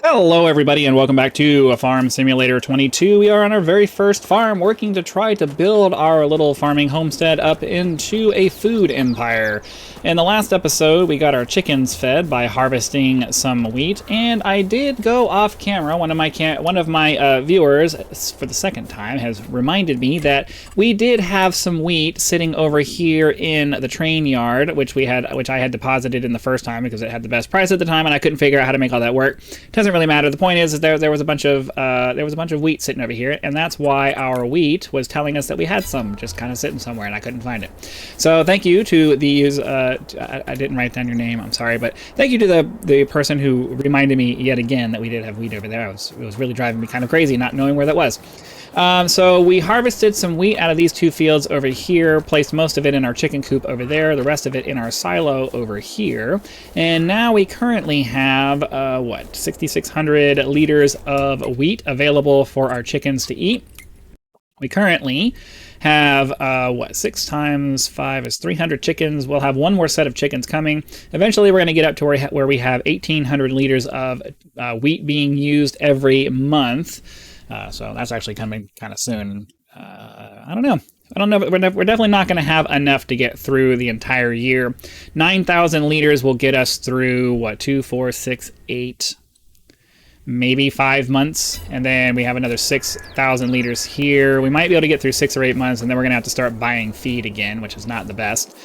Hello everybody and welcome back to Farm Simulator 22. We are on our very first farm working to try to build our little farming homestead up into a food empire. In the last episode we got our chickens fed by harvesting some wheat, and I did go off camera. One of my viewers for the second time has reminded me that we did have some wheat sitting over here in the train yard, which I had deposited in the first time because it had the best price at the time and I couldn't figure out how to make all that work. Doesn't really matter. The point is there was a bunch of wheat sitting over here, and that's why our wheat was telling us that we had some just kind of sitting somewhere, and I couldn't find it. So thank you to these. I didn't write down your name. I'm sorry, but thank you to the person who reminded me yet again that we did have wheat over there. It was really driving me kind of crazy not knowing where that was. So we harvested some wheat out of these two fields over here, placed most of it in our chicken coop over there, the rest of it in our silo over here, and now we currently have 6,600 liters of wheat available for our chickens to eat. We currently have 6 times 5 is 300 chickens. We'll have one more set of chickens coming. Eventually we're going to get up to where we have 1,800 liters of wheat being used every month. So that's actually coming kind of soon. I don't know, but we're definitely not going to have enough to get through the entire year. 9,000 liters will get us through, 2, 4, 6, 8, maybe 5 months. And then we have another 6,000 liters here. We might be able to get through 6 or 8 months, and then we're going to have to start buying feed again, which is not the best.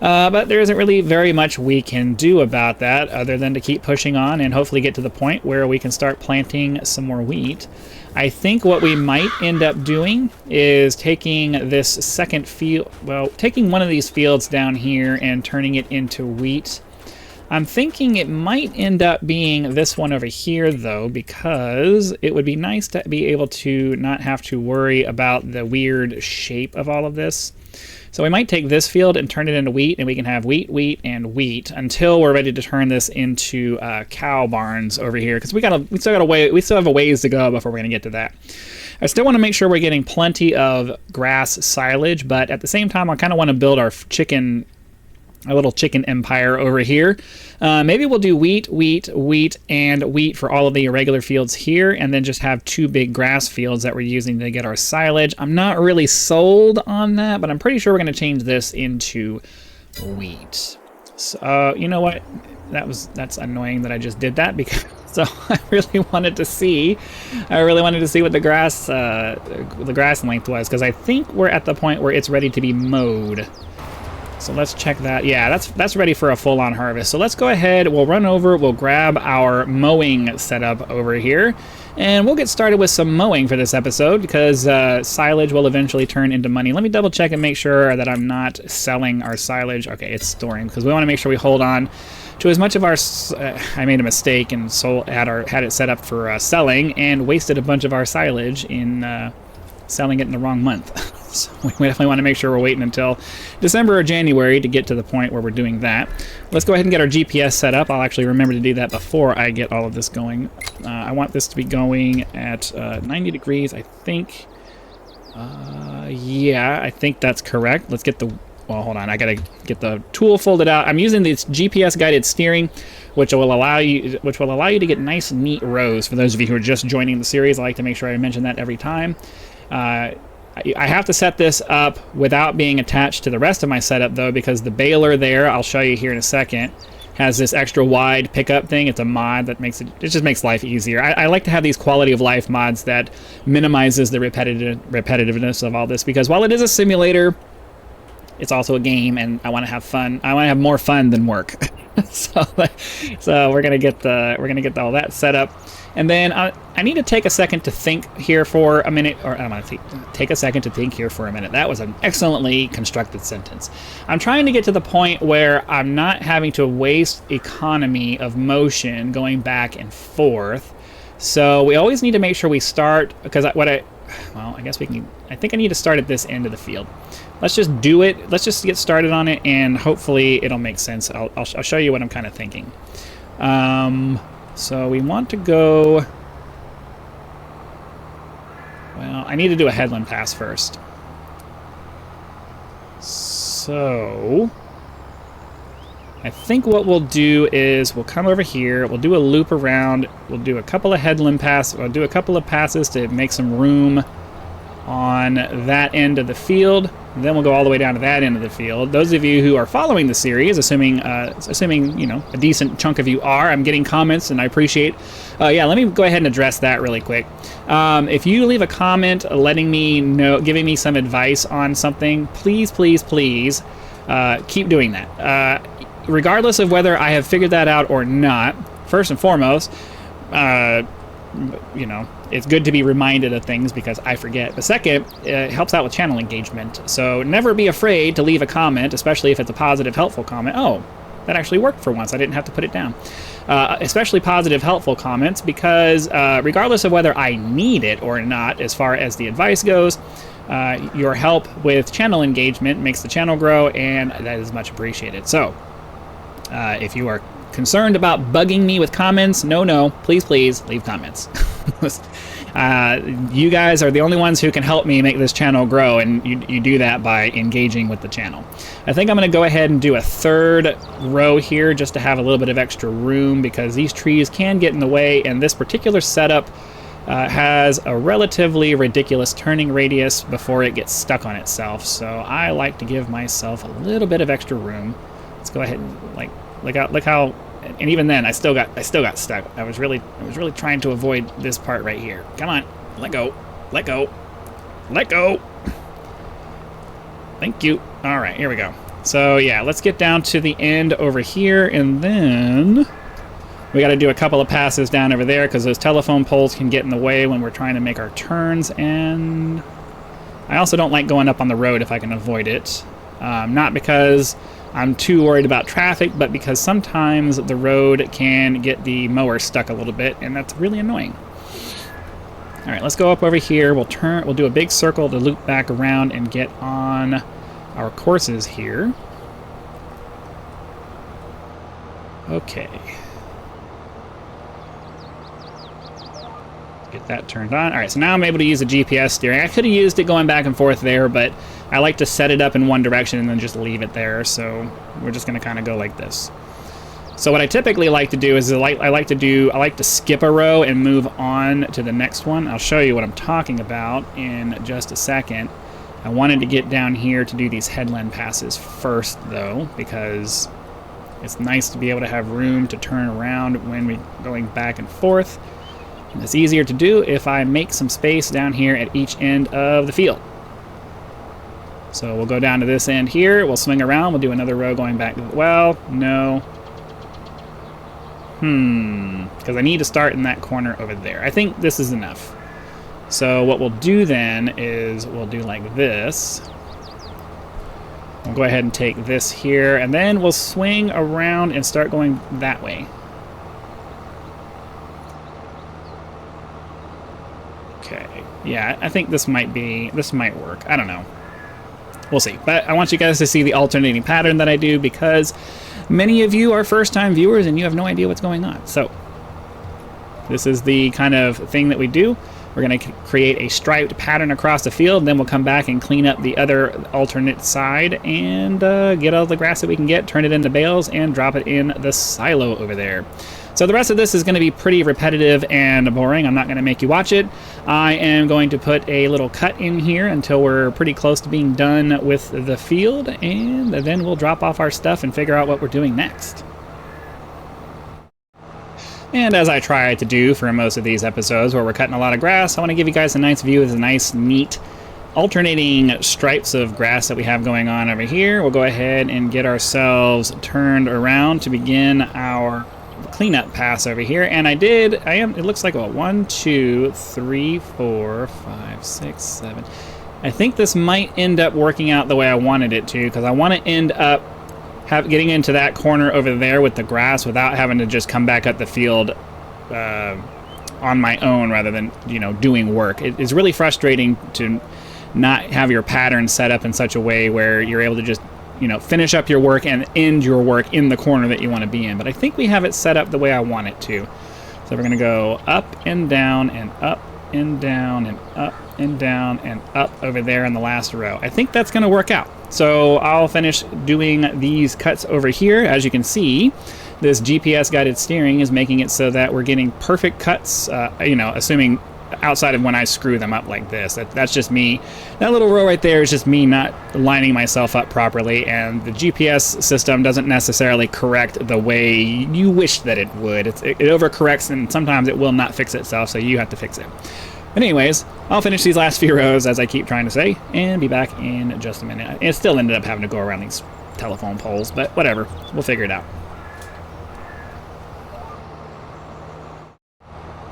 But there isn't really very much we can do about that other than to keep pushing on and hopefully get to the point where we can start planting some more wheat. I think what we might end up doing is taking this second field, taking one of these fields down here and turning it into wheat. I'm thinking it might end up being this one over here, though, because it would be nice to be able to not have to worry about the weird shape of all of this. So we might take this field and turn it into wheat, and we can have wheat, wheat, and wheat until we're ready to turn this into cow barns over here, because we still have a ways to go before we're going to get to that. I still want to make sure we're getting plenty of grass silage, but at the same time, I kind of want to build our little chicken empire over here. Maybe we'll do wheat, wheat, wheat, and wheat for all of the irregular fields here, and then just have 2 big grass fields that we're using to get our silage. I'm not really sold on that, but I'm pretty sure we're going to change this into wheat. So, you know what? That's annoying that I just did that, because so I really wanted to see what the grass length was, because I think we're at the point where it's ready to be mowed. So let's check that. Yeah, that's ready for a full-on harvest. So let's go ahead, we'll run over, we'll grab our mowing setup over here, and we'll get started with some mowing for this episode, because silage will eventually turn into money. Let me double check and make sure that I'm not selling our silage. Okay, it's storing, because we want to make sure we hold on to as much of our... I made a mistake and had it set up for selling, and wasted a bunch of our silage in selling it in the wrong month. So we definitely want to make sure we're waiting until December or January to get to the point where we're doing that. Let's go ahead and get our GPS set up. I'll actually remember to do that before I get all of this going. I want this to be going at 90 degrees, I think. Yeah, I think that's correct. Let's get the... Well, hold on. I gotta get the tool folded out. I'm using this GPS guided steering, which will allow you to get nice, neat rows. For those of you who are just joining the series, I like to make sure I mention that every time. I have to set this up without being attached to the rest of my setup, though, because the baler there, I'll show you here in a second, has this extra wide pickup thing. It's a mod that just makes life easier. I like to have these quality of life mods that minimizes the repetitiveness of all this, because while it is a simulator, it's also a game, and I want to have fun. I want to have more fun than work. so we're gonna get all that set up. And then I need to take a second to think here for a minute, or I'm going to take a second to think here for a minute. That was an excellently constructed sentence. I'm trying to get to the point where I'm not having to waste economy of motion going back and forth. So we always need to make sure we start, because I think I need to start at this end of the field. Let's just do it. Let's just get started on it, and hopefully it'll make sense. I'll show you what I'm kind of thinking. So we want to go... Well, I need to do a headland pass first. So... I think what we'll do is we'll come over here, we'll do a loop around, we'll do a couple of headland passes, we'll do a couple of passes to make some room on that end of the field. Then we'll go all the way down to that end of the field. Those of you who are following the series, assuming you know, a decent chunk of you are, I'm getting comments and I appreciate. Yeah, let me go ahead and address that really quick. If you leave a comment letting me know, giving me some advice on something, please, please, please keep doing that. Regardless of whether I have figured that out or not, first and foremost, you know, it's good to be reminded of things because I forget. But second, it helps out with channel engagement. So never be afraid to leave a comment, especially if it's a positive, helpful comment. Oh, that actually worked for once. I didn't have to put it down. Especially positive, helpful comments because regardless of whether I need it or not, as far as the advice goes, your help with channel engagement makes the channel grow, and that is much appreciated. So if you are concerned about bugging me with comments, no, please leave comments. You guys are the only ones who can help me make this channel grow, and you do that by engaging with the channel. I think I'm going to go ahead and do a third row here just to have a little bit of extra room because these trees can get in the way, and this particular setup has a relatively ridiculous turning radius before it gets stuck on itself, so I like to give myself a little bit of extra room. Let's go ahead and look how, and even then I still got stuck. I was really trying to avoid this part right here. Come on, let go. Thank you. All right, here we go. So yeah, let's get down to the end over here, and then we got to do a couple of passes down over there because those telephone poles can get in the way when we're trying to make our turns, and I also don't like going up on the road if I can avoid it. Not because I'm too worried about traffic, but because sometimes the road can get the mower stuck a little bit, and that's really annoying. All right, let's go up over here. We'll do a big circle to loop back around and get on our courses here. Okay. Get that turned on. All right, so now I'm able to use the GPS steering. I could have used it going back and forth there, but I like to set it up in one direction and then just leave it there. So we're just going to kind of go like this. So what I typically like to do is I like to skip a row and move on to the next one. I'll show you what I'm talking about in just a second. I wanted to get down here to do these headland passes first, though, because it's nice to be able to have room to turn around when we're going back and forth. And it's easier to do if I make some space down here at each end of the field. So we'll go down to this end here, we'll swing around, we'll do another row going back. Well, no. Because I need to start in that corner over there. I think this is enough. So what we'll do then is we'll do like this. We'll go ahead and take this here, and then we'll swing around and start going that way. Okay, yeah, I think this might work. I don't know. We'll see. But I want you guys to see the alternating pattern that I do because many of you are first-time viewers and you have no idea what's going on. So this is the kind of thing that we do. We're going to create a striped pattern across the field, and then we'll come back and clean up the other alternate side and get all the grass that we can get, turn it into bales, and drop it in the silo over there. So the rest of this is going to be pretty repetitive and boring. I'm not going to make you watch it. I am going to put a little cut in here until we're pretty close to being done with the field, and then we'll drop off our stuff and figure out what we're doing next. And as I try to do for most of these episodes where we're cutting a lot of grass, I want to give you guys a nice view of the nice, neat, alternating stripes of grass that we have going on over here. We'll go ahead and get ourselves turned around to begin our cleanup pass over here. And it looks like, 1, 2, 3, 4, 5, 6, 7. I think this might end up working out the way I wanted it to, because I want to end up getting into that corner over there with the grass without having to just come back up the field on my own rather than, doing work. It is really frustrating to not have your pattern set up in such a way where you're able to just, finish up your work and end your work in the corner that you want to be in. But I think we have it set up the way I want it to. So we're going to go up and down and up and down and up and down and up over there in the last row. I think that's going to work out. So I'll finish doing these cuts over here. As you can see, this GPS guided steering is making it so that we're getting perfect cuts, you know, assuming outside of when I screw them up like this. That's just me. That little row right there is just me not lining myself up properly, and the GPS system doesn't necessarily correct the way you wish that it would. It overcorrects, and sometimes it will not fix itself, so you have to fix it. But anyways, I'll finish these last few rows, as I keep trying to say, and be back in just a minute. It still ended up having to go around these telephone poles, but whatever. We'll figure it out.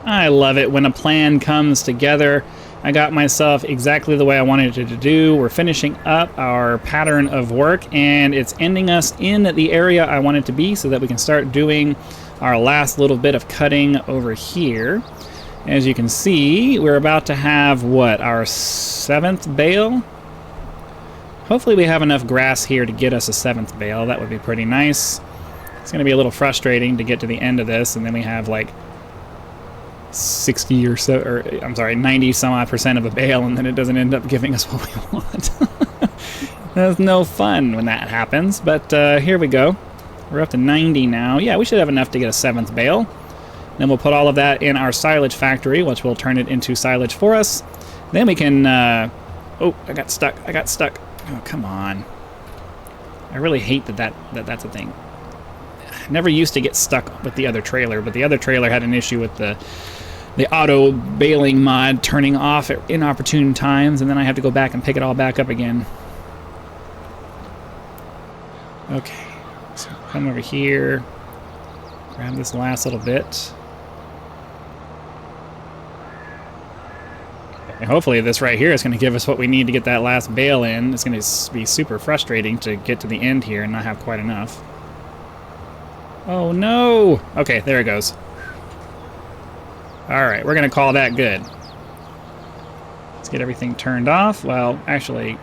I love it when a plan comes together. I got myself exactly the way I wanted it to do. We're finishing up our pattern of work, and it's ending us in the area I want it to be so that we can start doing our last little bit of cutting over here. As you can see, we're about to have, what, our 7th bale? Hopefully we have enough grass here to get us a 7th bale. That would be pretty nice. It's going to be a little frustrating to get to the end of this, and then we have like 60 or so, or I'm sorry, 90 some odd % of a bale, and then it doesn't end up giving us what we want. That's no fun when that happens, but here we go. We're up to 90 now. Yeah, we should have enough to get a 7th bale. Then we'll put all of that in our Silage Factory, which will turn it into silage for us. Then we can, oh, I got stuck. Oh, come on. I really hate that's a thing. I never used to get stuck with the other trailer, but the other trailer had an issue with the auto baling mod turning off at inopportune times, and then I have to go back and pick it all back up again. Okay, so come over here, grab this last little bit. And hopefully this right here is going to give us what we need to get that last bale in. It's going to be super frustrating to get to the end here and not have quite enough. Oh no! Okay, there it goes. Alright, we're going to call that good. Let's get everything turned off. Well, actually,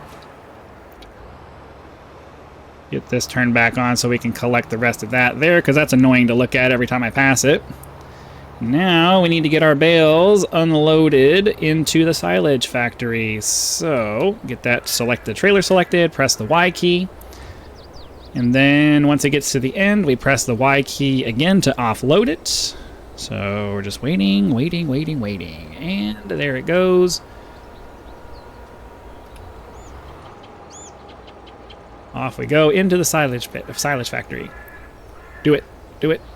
get this turned back on so we can collect the rest of that there, because that's annoying to look at every time I pass it. Now we need to get our bales unloaded into the Silage Factory. So get that the trailer selected, press the Y key, and then once it gets to the end, we press the Y key again to offload it. So we're just waiting, and there it goes. Off we go into the Silage Factory. Do it.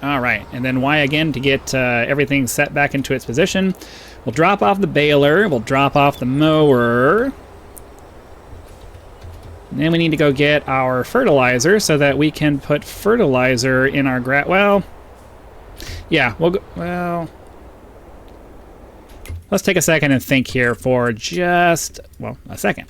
All right, and then Y again to get everything set back into its position. We'll drop off the baler. We'll drop off the mower. And then we need to go get our fertilizer so that we can put fertilizer in our grass. Well, yeah, we'll go. Well, let's take a second and think here for just, well, a second.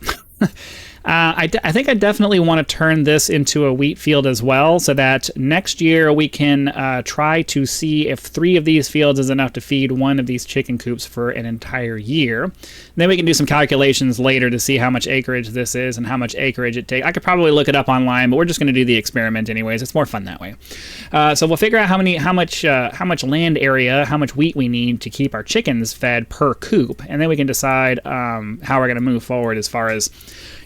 I think I definitely want to turn this into a wheat field as well, so that next year we can try to see if 3 of these fields is enough to feed 1 of these chicken coops for an entire year. Then we can do some calculations later to see how much acreage this is and how much acreage it takes. I could probably look it up online, but we're just going to do the experiment anyways. It's more fun that way. So we'll figure out how much land area, how much wheat we need to keep our chickens fed per coop, and then we can decide how we're going to move forward as far as,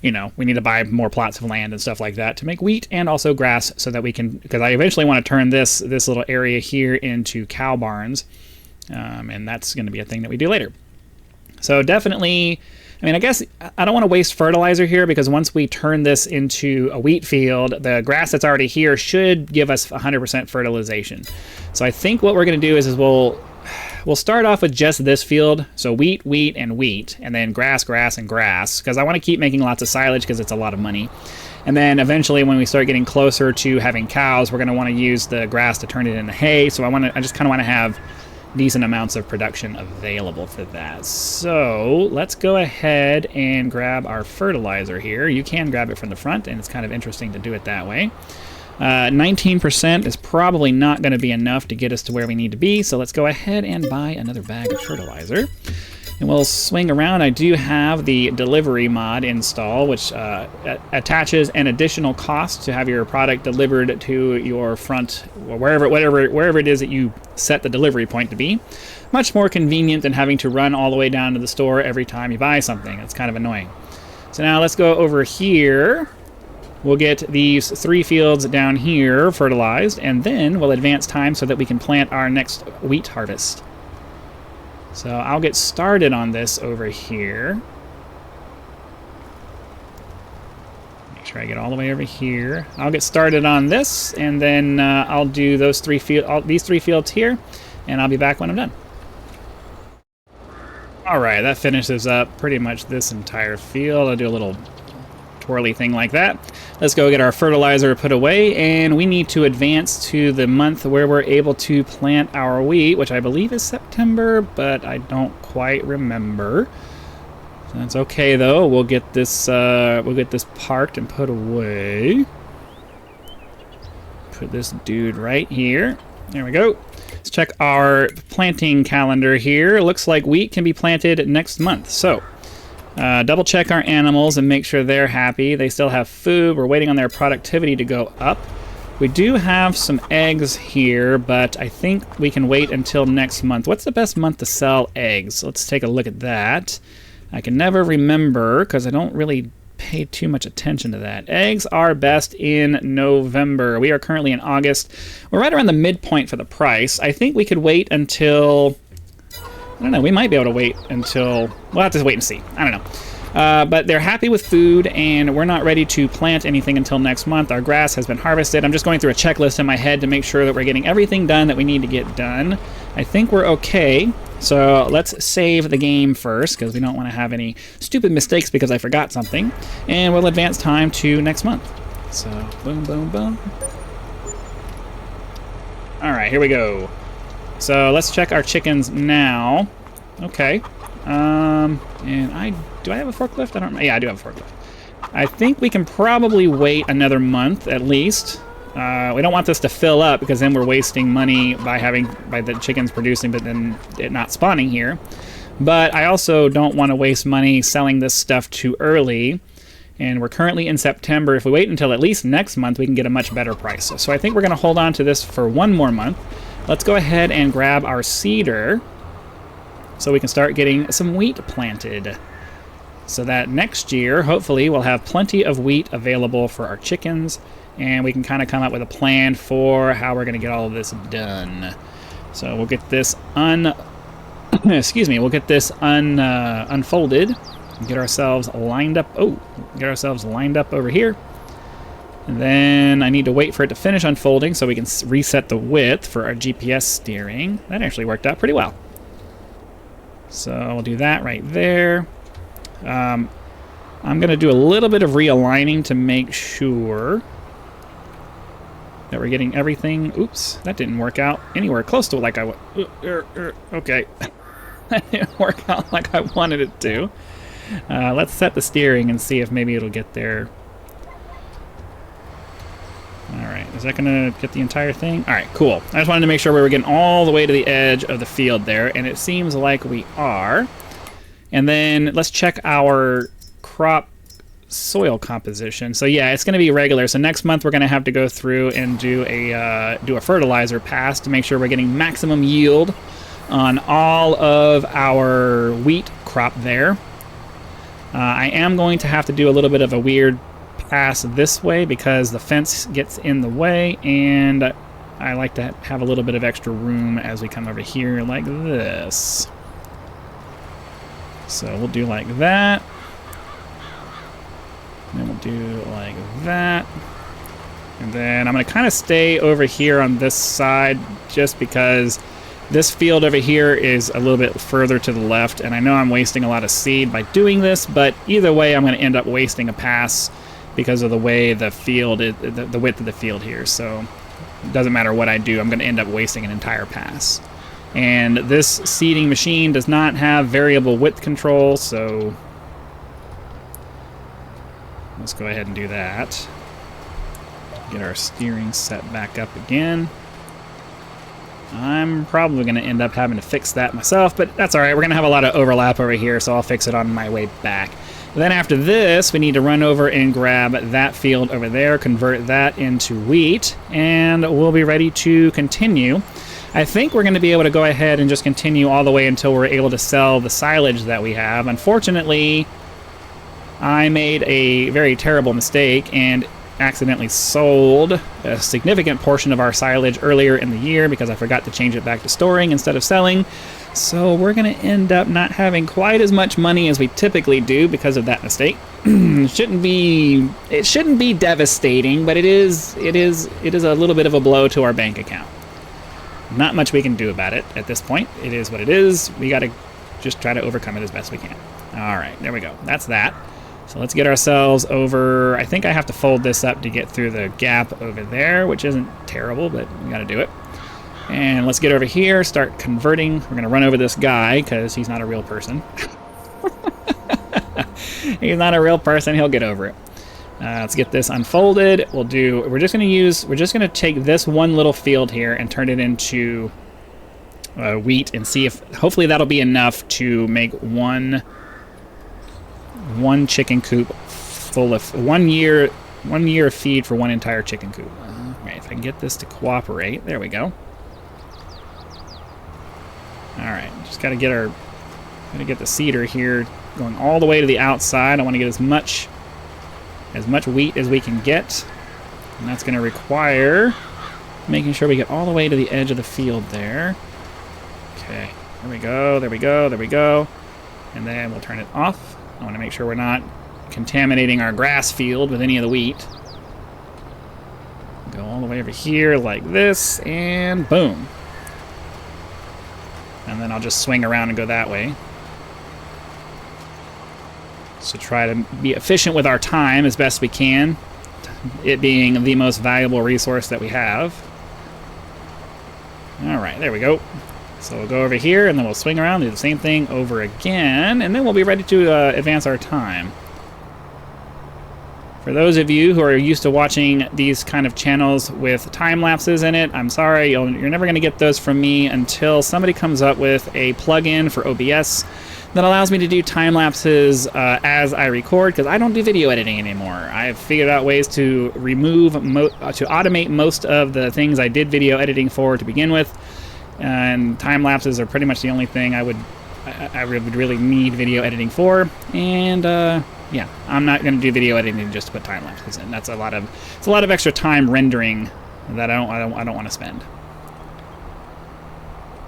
you know, we need to buy more plots of land and stuff like that to make wheat and also grass so that we can, because I eventually want to turn this little area here into cow barns, and that's going to be a thing that we do later. So definitely, I mean, I guess I don't want to waste fertilizer here, because once we turn this into a wheat field, the grass that's already here should give us 100% fertilization. So I think what we're going to do is we'll start off with just this field, so wheat, and wheat, and then grass, and grass, because I want to keep making lots of silage because it's a lot of money. And then eventually when we start getting closer to having cows, we're going to want to use the grass to turn it into hay, so I just kind of want to have decent amounts of production available for that. So let's go ahead and grab our fertilizer here. You can grab it from the front, and it's kind of interesting to do it that way. 19% is probably not going to be enough to get us to where we need to be, so let's go ahead and buy another bag of fertilizer. And we'll swing around. I do have the delivery mod install, which attaches an additional cost to have your product delivered to your front, or wherever it is that you set the delivery point to be. Much more convenient than having to run all the way down to the store every time you buy something. It's kind of annoying. So now let's go over here We'll get these 3 fields down here fertilized, and then we'll advance time so that we can plant our next wheat harvest. So I'll get started on this over here. Make sure I get all the way over here. I'll get started on this, and then I'll do these 3 fields here, and I'll be back when I'm done. All right, that finishes up pretty much this entire field. I'll do a little twirly thing like that. Let's go get our fertilizer put away, and we need to advance to the month where we're able to plant our wheat, which I believe is September, but I don't quite remember. That's okay though. We'll get this parked and put away. Put this dude right here. There we go. Let's check our planting calendar here. It looks like wheat can be planted next month. So double check our animals and make sure they're happy. They still have food. We're waiting on their productivity to go up. We do have some eggs here, but I think we can wait until next month. What's the best month to sell eggs? Let's take a look at that. I can never remember because I don't really pay too much attention to that. Eggs are best in November. We are currently in August. We're right around the midpoint for the price. I think we could wait until... I don't know, we might be able to wait until... We'll have to wait and see. I don't know. But they're happy with food, and we're not ready to plant anything until next month. Our grass has been harvested. I'm just going through a checklist in my head to make sure that we're getting everything done that we need to get done. I think we're okay. So let's save the game first, because we don't want to have any stupid mistakes because I forgot something. And we'll advance time to next month. So, boom, boom, boom. All right, here we go. So let's check our chickens now. Okay. And do I have a forklift? I don't know. Yeah, I do have a forklift. I think we can probably wait another month at least. We don't want this to fill up because then we're wasting money by the chickens producing but then it not spawning here. But I also don't want to waste money selling this stuff too early. And we're currently in September. If we wait until at least next month, we can get a much better price. So I think we're going to hold on to this for one more month. Let's go ahead and grab our seeder so we can start getting some wheat planted. So that next year, hopefully, we'll have plenty of wheat available for our chickens, and we can kind of come up with a plan for how we're going to get all of this done. So we'll get this unfolded, and get ourselves lined up. Oh, get ourselves lined up over here. And then I need to wait for it to finish unfolding so we can reset the width for our GPS steering. That actually worked out pretty well. So we'll do that right there. I'm going to do a little bit of realigning to make sure that we're getting everything. Oops, that didn't work out anywhere close to like I would. Okay. That didn't work out like I wanted it to. Let's set the steering and see if maybe it'll get there. Alright, is that going to get the entire thing? Alright, cool. I just wanted to make sure we were getting all the way to the edge of the field there, and it seems like we are. And then let's check our crop soil composition. So yeah, it's going to be regular. So next month we're going to have to go through and do a fertilizer pass to make sure we're getting maximum yield on all of our wheat crop there. I am going to have to do a little bit of a weird pass this way because the fence gets in the way, and I like to have a little bit of extra room as we come over here like this. So we'll do like that. And then we'll do like that. And then I'm going to kind of stay over here on this side just because this field over here is a little bit further to the left, and I know I'm wasting a lot of seed by doing this, but either way I'm going to end up wasting a pass because of the way the field is, the width of the field here. So it doesn't matter what I do, I'm going to end up wasting an entire pass. And this seeding machine does not have variable width control, so let's go ahead and do that. Get our steering set back up again. I'm probably going to end up having to fix that myself, but that's all right. We're going to have a lot of overlap over here, so I'll fix it on my way back. Then after this, we need to run over and grab that field over there, convert that into wheat, and we'll be ready to continue. I think we're going to be able to go ahead and just continue all the way until we're able to sell the silage that we have. Unfortunately, I made a very terrible mistake, and accidentally sold a significant portion of our silage earlier in the year because I forgot to change it back to storing instead of selling. So we're going to end up not having quite as much money as we typically do because of that mistake. It shouldn't be devastating, but it is a little bit of a blow to our bank account. Not much we can do about it at this point. It is what it is. We got to just try to overcome it as best we can. All right, there we go. That's that. So let's get ourselves over. I think I have to fold this up to get through the gap over there, which isn't terrible, but we got to do it. And let's get over here, start converting. We're going to run over this guy because he's not a real person. He's not a real person. He'll get over it. Let's get this unfolded. We're just going to take this one little field here and turn it into wheat and see if hopefully that'll be enough to make one chicken coop full of 1 year of feed for one entire chicken coop. Okay, if I can get this to cooperate, there we go. All right, just gotta get the seeder here going all the way to the outside. I want to get as much wheat as we can get, and that's going to require making sure we get all the way to the edge of the field there. Okay, there we go, there we go, there we go, and then we'll turn it off. I want to make sure we're not contaminating our grass field with any of the wheat. Go all the way over here like this, and boom. And then I'll just swing around and go that way. So try to be efficient with our time as best we can, it being the most valuable resource that we have. All right, there we go. So we'll go over here, and then we'll swing around, do the same thing over again, and then we'll be ready to advance our time. For those of you who are used to watching these kind of channels with time lapses in it, I'm sorry, you're never going to get those from me until somebody comes up with a plugin for OBS that allows me to do time lapses as I record, because I don't do video editing anymore. I've figured out ways to automate most of the things I did video editing for to begin with, and time lapses are pretty much the only thing I would really need video editing for. And yeah, I'm not going to do video editing just to put time lapses in. It's a lot of extra time rendering that I don't want to spend.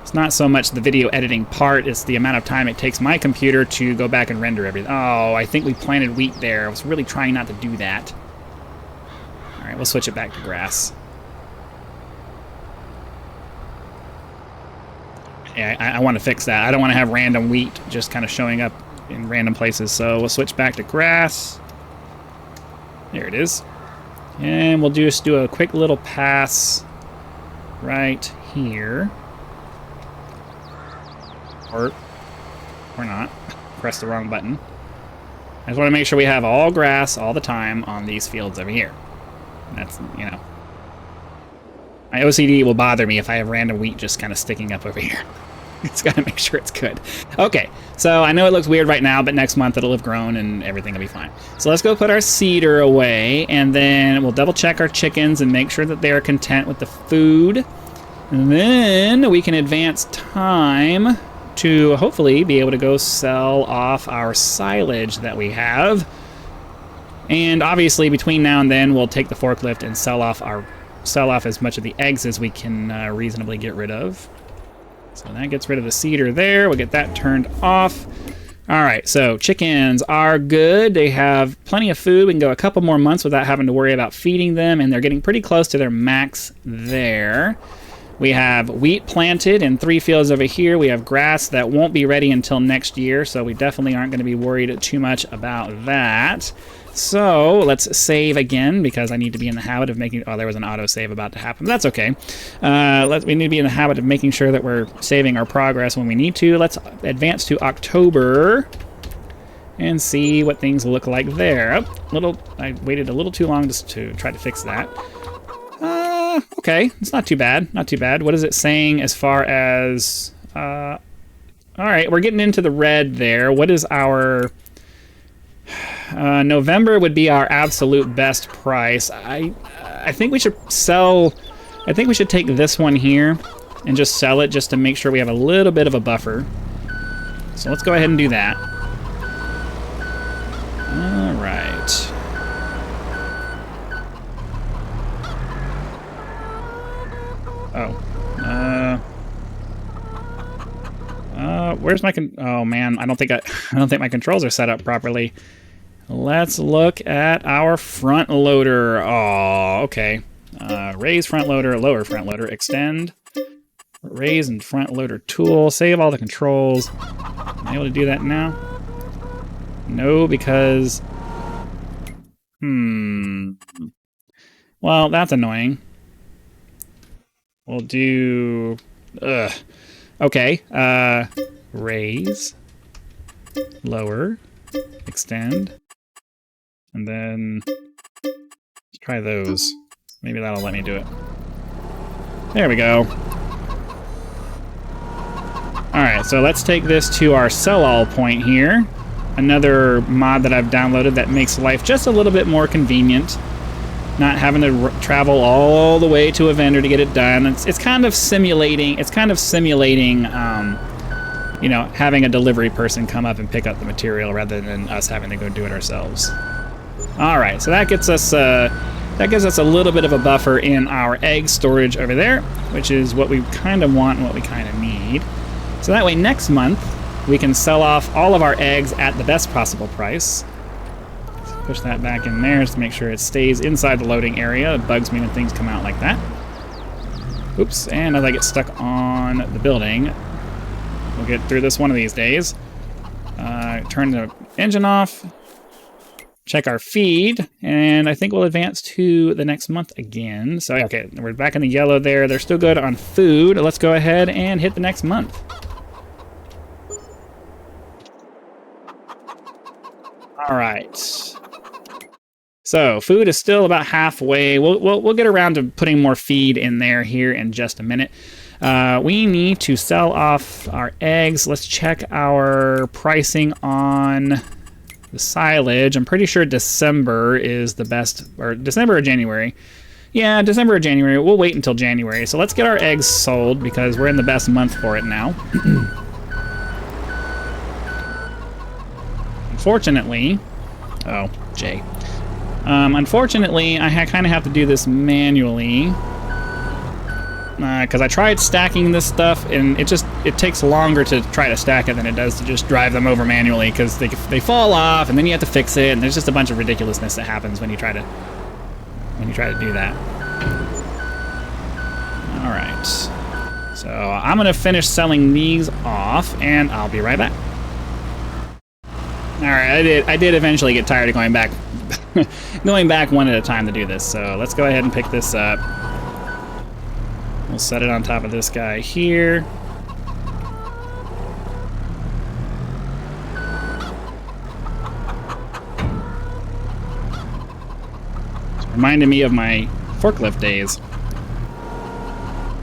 It's not so much the video editing part, it's the amount of time it takes my computer to go back and render everything. Oh, I think we planted wheat there. I was really trying not to do that. All right, we'll switch it back to grass. Yeah, I want to fix that. I don't want to have random wheat just kind of showing up in random places. So we'll switch back to grass. There it is. And we'll just do a quick little pass right here. Or not. Press the wrong button. I just want to make sure we have all grass all the time on these fields over here. That's, you know. My OCD will bother me if I have random wheat just kind of sticking up over here. It's got to make sure it's good. Okay, so I know it looks weird right now, but next month it'll have grown and everything will be fine. So let's go put our seeder away, and then we'll double check our chickens and make sure that they are content with the food. And then we can advance time to hopefully be able to go sell off our silage that we have. And obviously between now and then we'll take the forklift and sell off as much of the eggs as we can reasonably get rid of. So that gets rid of the seeder there. We'll get that turned off. All right, so chickens are good. They have plenty of food. We can go a couple more months without having to worry about feeding them, and they're getting pretty close to their max there. We have wheat planted in 3 fields over here. We have grass that won't be ready until next year, so we definitely aren't going to be worried too much about that. So let's save again, because I need to be in the habit of making... Oh, there was an autosave about to happen. That's okay. We need to be in the habit of making sure that we're saving our progress when we need to. Let's advance to October and see what things look like there. I waited a little too long to try to fix that. Okay, it's not too bad. Not too bad. What is it saying as far as... all right, we're getting into the red there. What is our... November would be our absolute best price. I think we should sell... I think we should take this one here and just sell it just to make sure we have a little bit of a buffer. So let's go ahead and do that. All right. Oh. Where's my oh man, I don't think my controls are set up properly. Let's look at our front loader. Oh, okay. Raise front loader, lower front loader, extend, raise and front loader tool, save all the controls. Am I able to do that now? No, because... Well, that's annoying. We'll do... Okay. Raise, lower, extend, and then let's try those. Maybe that'll let me do it. There we go. Alright, so let's take this to our sell-all point here. Another mod that I've downloaded that makes life just a little bit more convenient. Not having to travel all the way to a vendor to get it done. It's kind of simulating. You know, having a delivery person come up and pick up the material rather than us having to go do it ourselves. All right, so that gives us a little bit of a buffer in our egg storage over there, which is what we kind of want and what we kind of need. So that way, next month we can sell off all of our eggs at the best possible price. Push that back in there just to make sure it stays inside the loading area. It bugs me when things come out like that. Oops, and as I get stuck on the building, we'll get through this one of these days. Turn the engine off, check our feed, and I think we'll advance to the next month again. So, okay, we're back in the yellow there. They're still good on food. Let's go ahead and hit the next month. All right. So food is still about halfway. We'll get around to putting more feed in there here in just a minute. We need to sell off our eggs. Let's check our pricing on the silage. I'm pretty sure December is the best, or December or January. Yeah, December or January. We'll wait until January. So let's get our eggs sold because we're in the best month for it now. Unfortunately, oh, Jay. Unfortunately, I kind of have to do this manually because I tried stacking this stuff and it takes longer to try to stack it than it does to just drive them over manually because they fall off and then you have to fix it and there's just a bunch of ridiculousness that happens when you try to do that. All right, so I'm gonna finish selling these off and I'll be right back. All right, I did eventually get tired of going back one at a time to do this, so let's go ahead and pick this up. We'll set it on top of this guy here. It's reminding me of my forklift days.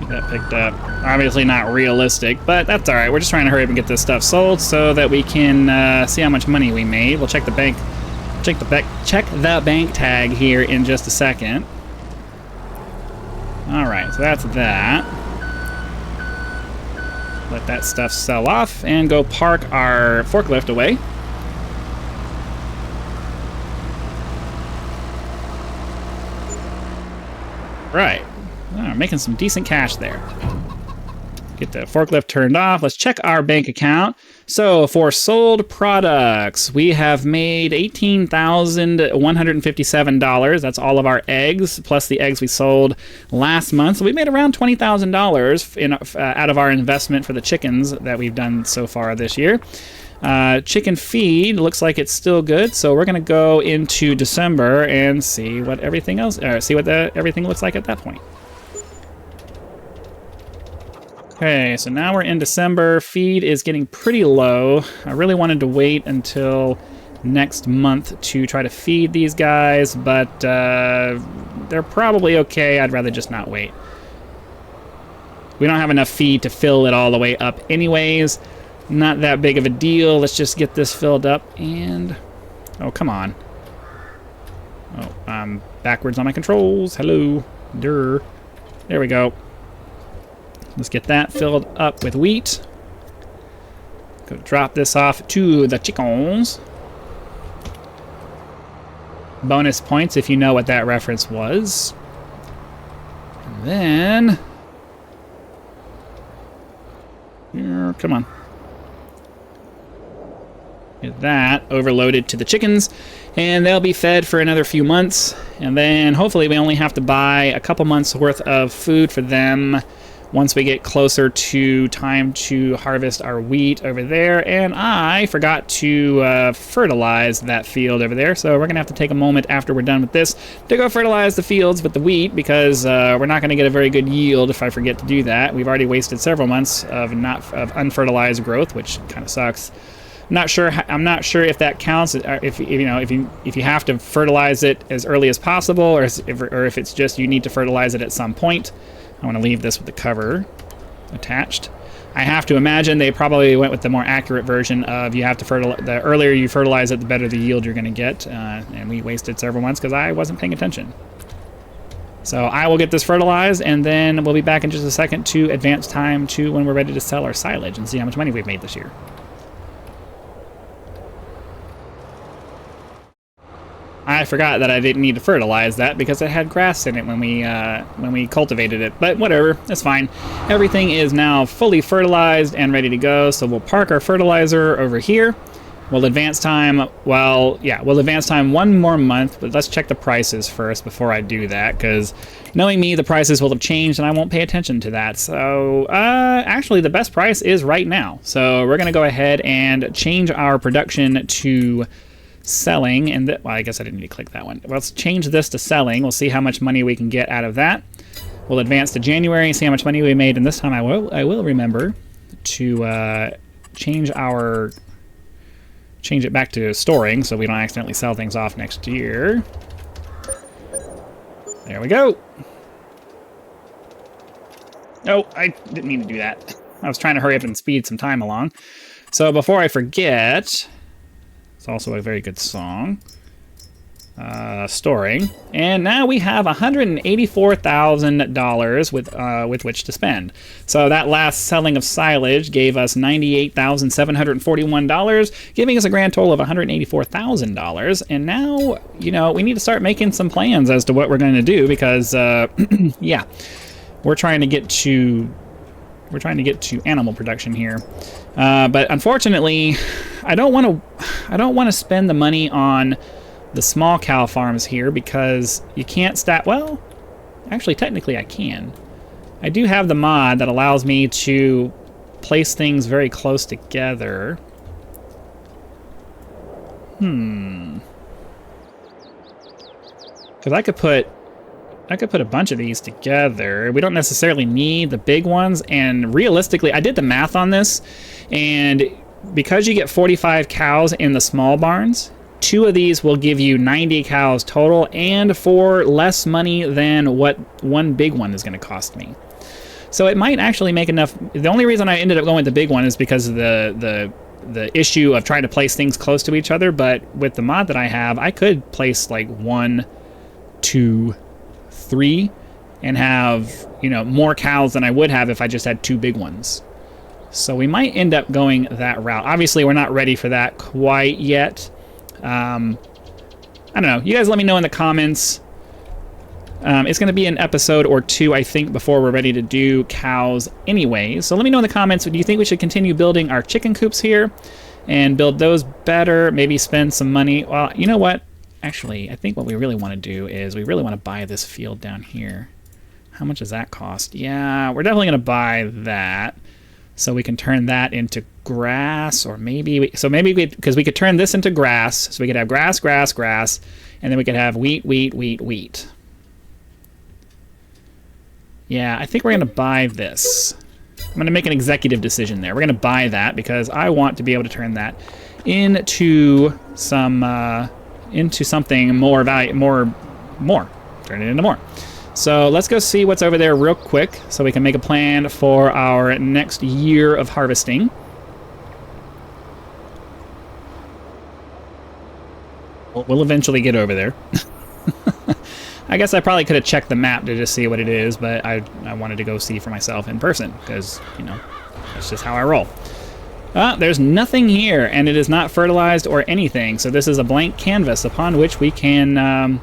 Get that picked up. Obviously not realistic, but that's all right. We're just trying to hurry up and get this stuff sold so that we can see how much money we made. We'll check the bank. Check the bank tag here in just a second. All right, so that's that. Let that stuff sell off and go park our forklift away. Right, making some decent cash there. Get the forklift turned off. Let's check our bank account. So for sold products, we have made $18,157. That's all of our eggs, plus the eggs we sold last month. So we made around $20,000 out of our investment for the chickens that we've done so far this year. Chicken feed looks like it's still good. So we're going to go into December and see what everything everything looks like at that point. Okay, so now we're in December. Feed is getting pretty low. I really wanted to wait until next month to try to feed these guys, but they're probably okay. I'd rather just not wait. We don't have enough feed to fill it all the way up anyways. Not that big of a deal. Let's just get this filled up and... Oh, come on. Oh, I'm backwards on my controls. Hello. Durr. There we go. Let's get that filled up with wheat. Go drop this off to the chickens. Bonus points if you know what that reference was. And then Come on. Get that overloaded to the chickens, and they'll be fed for another few months, and then hopefully we only have to buy a couple months worth of food for them once we get closer to time to harvest our wheat over there. And I forgot to fertilize that field over there, so we're gonna have to take a moment after we're done with this to go fertilize the fields with the wheat, because we're not gonna get a very good yield if I forget to do that. We've already wasted several months of unfertilized growth, which kind of sucks. I'm not sure if that counts, if you have to fertilize it as early as possible, or if it's just you need to fertilize it at some point. I want to leave this with the cover attached. I have to imagine they probably went with the more accurate version of you have to fertilize. The earlier you fertilize it, the better the yield you're going to get. And we wasted several months because I wasn't paying attention. So I will get this fertilized, and then we'll be back in just a second to advance time to when we're ready to sell our silage and see how much money we've made this year. I forgot that I didn't need to fertilize that because it had grass in it when we cultivated it, but whatever, that's fine. Everything is now fully fertilized and ready to go, so we'll park our fertilizer over here. We'll advance time, we'll advance time one more month, but let's check the prices first before I do that, because knowing me, the prices will have changed and I won't pay attention to that. So, actually the best price is right now. So we're gonna go ahead and change our production to selling, and well, I guess I didn't need to click that one. Let's change this to selling. We'll see how much money we can get out of that. We'll advance to January and see how much money we made, and this time I will remember to change it back to storing so we don't accidentally sell things off next year. There we go. Oh, I didn't mean to do that. I was trying to hurry up and speed some time along. So before I forget, it's also a very good song. Storing. And now we have $184,000 with which to spend. So that last selling of silage gave us $98,741, giving us a grand total of $184,000. And now, we need to start making some plans as to what we're going to do, because, yeah, we're trying to get to animal production here. But unfortunately, I don't want to spend the money on the small cow farms here, because you can't stack. Well, actually, technically I can. I do have the mod that allows me to place things very close together. Because I could put a bunch of these together. We don't necessarily need the big ones, and realistically, I did the math on this, and because you get 45 cows in the small barns, 2 of these will give you 90 cows total, and for less money than what one big one is going to cost me. So it might actually make enough. The only reason I ended up going with the big one is because of the issue of trying to place things close to each other, but with the mod that I have, I could place like 1, 2, 3 and have, more cows than I would have if I just had 2 big ones. So we might end up going that route. Obviously, we're not ready for that quite yet. I don't know. You guys let me know in the comments. It's going to be an episode or 2, I think, before we're ready to do cows anyway. So let me know in the comments, do you think we should continue building our chicken coops here and build those better? Maybe spend some money. Well, you know what? Actually, I think what we really want to do is we really want to buy this field down here. How much does that cost? Yeah, we're definitely going to buy that, so we can turn that into grass, or maybe because we could turn this into grass, so we could have grass, grass, grass, and then we could have wheat, wheat, wheat, wheat. Yeah, I think we're going to buy this. I'm going to make an executive decision there. We're going to buy that because I want to be able to turn that into some into something more more. Turn it into more. So let's go see what's over there real quick so we can make a plan for our next year of harvesting. We'll eventually get over there. I guess I probably could have checked the map to just see what it is, but I wanted to go see for myself in person because, that's just how I roll. There's nothing here, and it is not fertilized or anything, so this is a blank canvas upon which we can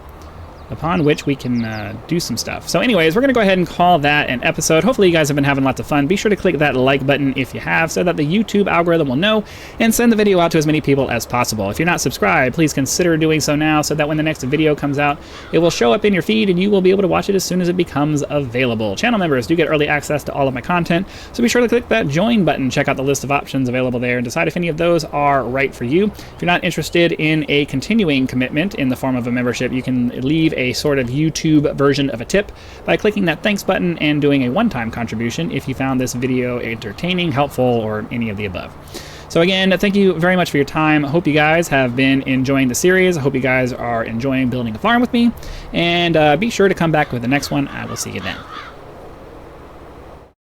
upon which we can do some stuff. So anyways, we're going to go ahead and call that an episode. Hopefully you guys have been having lots of fun. Be sure to click that like button if you have, so that the YouTube algorithm will know and send the video out to as many people as possible. If you're not subscribed, please consider doing so now, so that when the next video comes out, it will show up in your feed and you will be able to watch it as soon as it becomes available. Channel members do get early access to all of my content, so be sure to click that join button, check out the list of options available there, and decide if any of those are right for you. If you're not interested in a continuing commitment in the form of a membership, you can leave a sort of YouTube version of a tip by clicking that thanks button and doing a one-time contribution if you found this video entertaining, helpful, or any of the above. So again, thank you very much for your time. I hope you guys have been enjoying the series. I hope you guys are enjoying building a farm with me, and be sure to come back with the next one. I will see you then.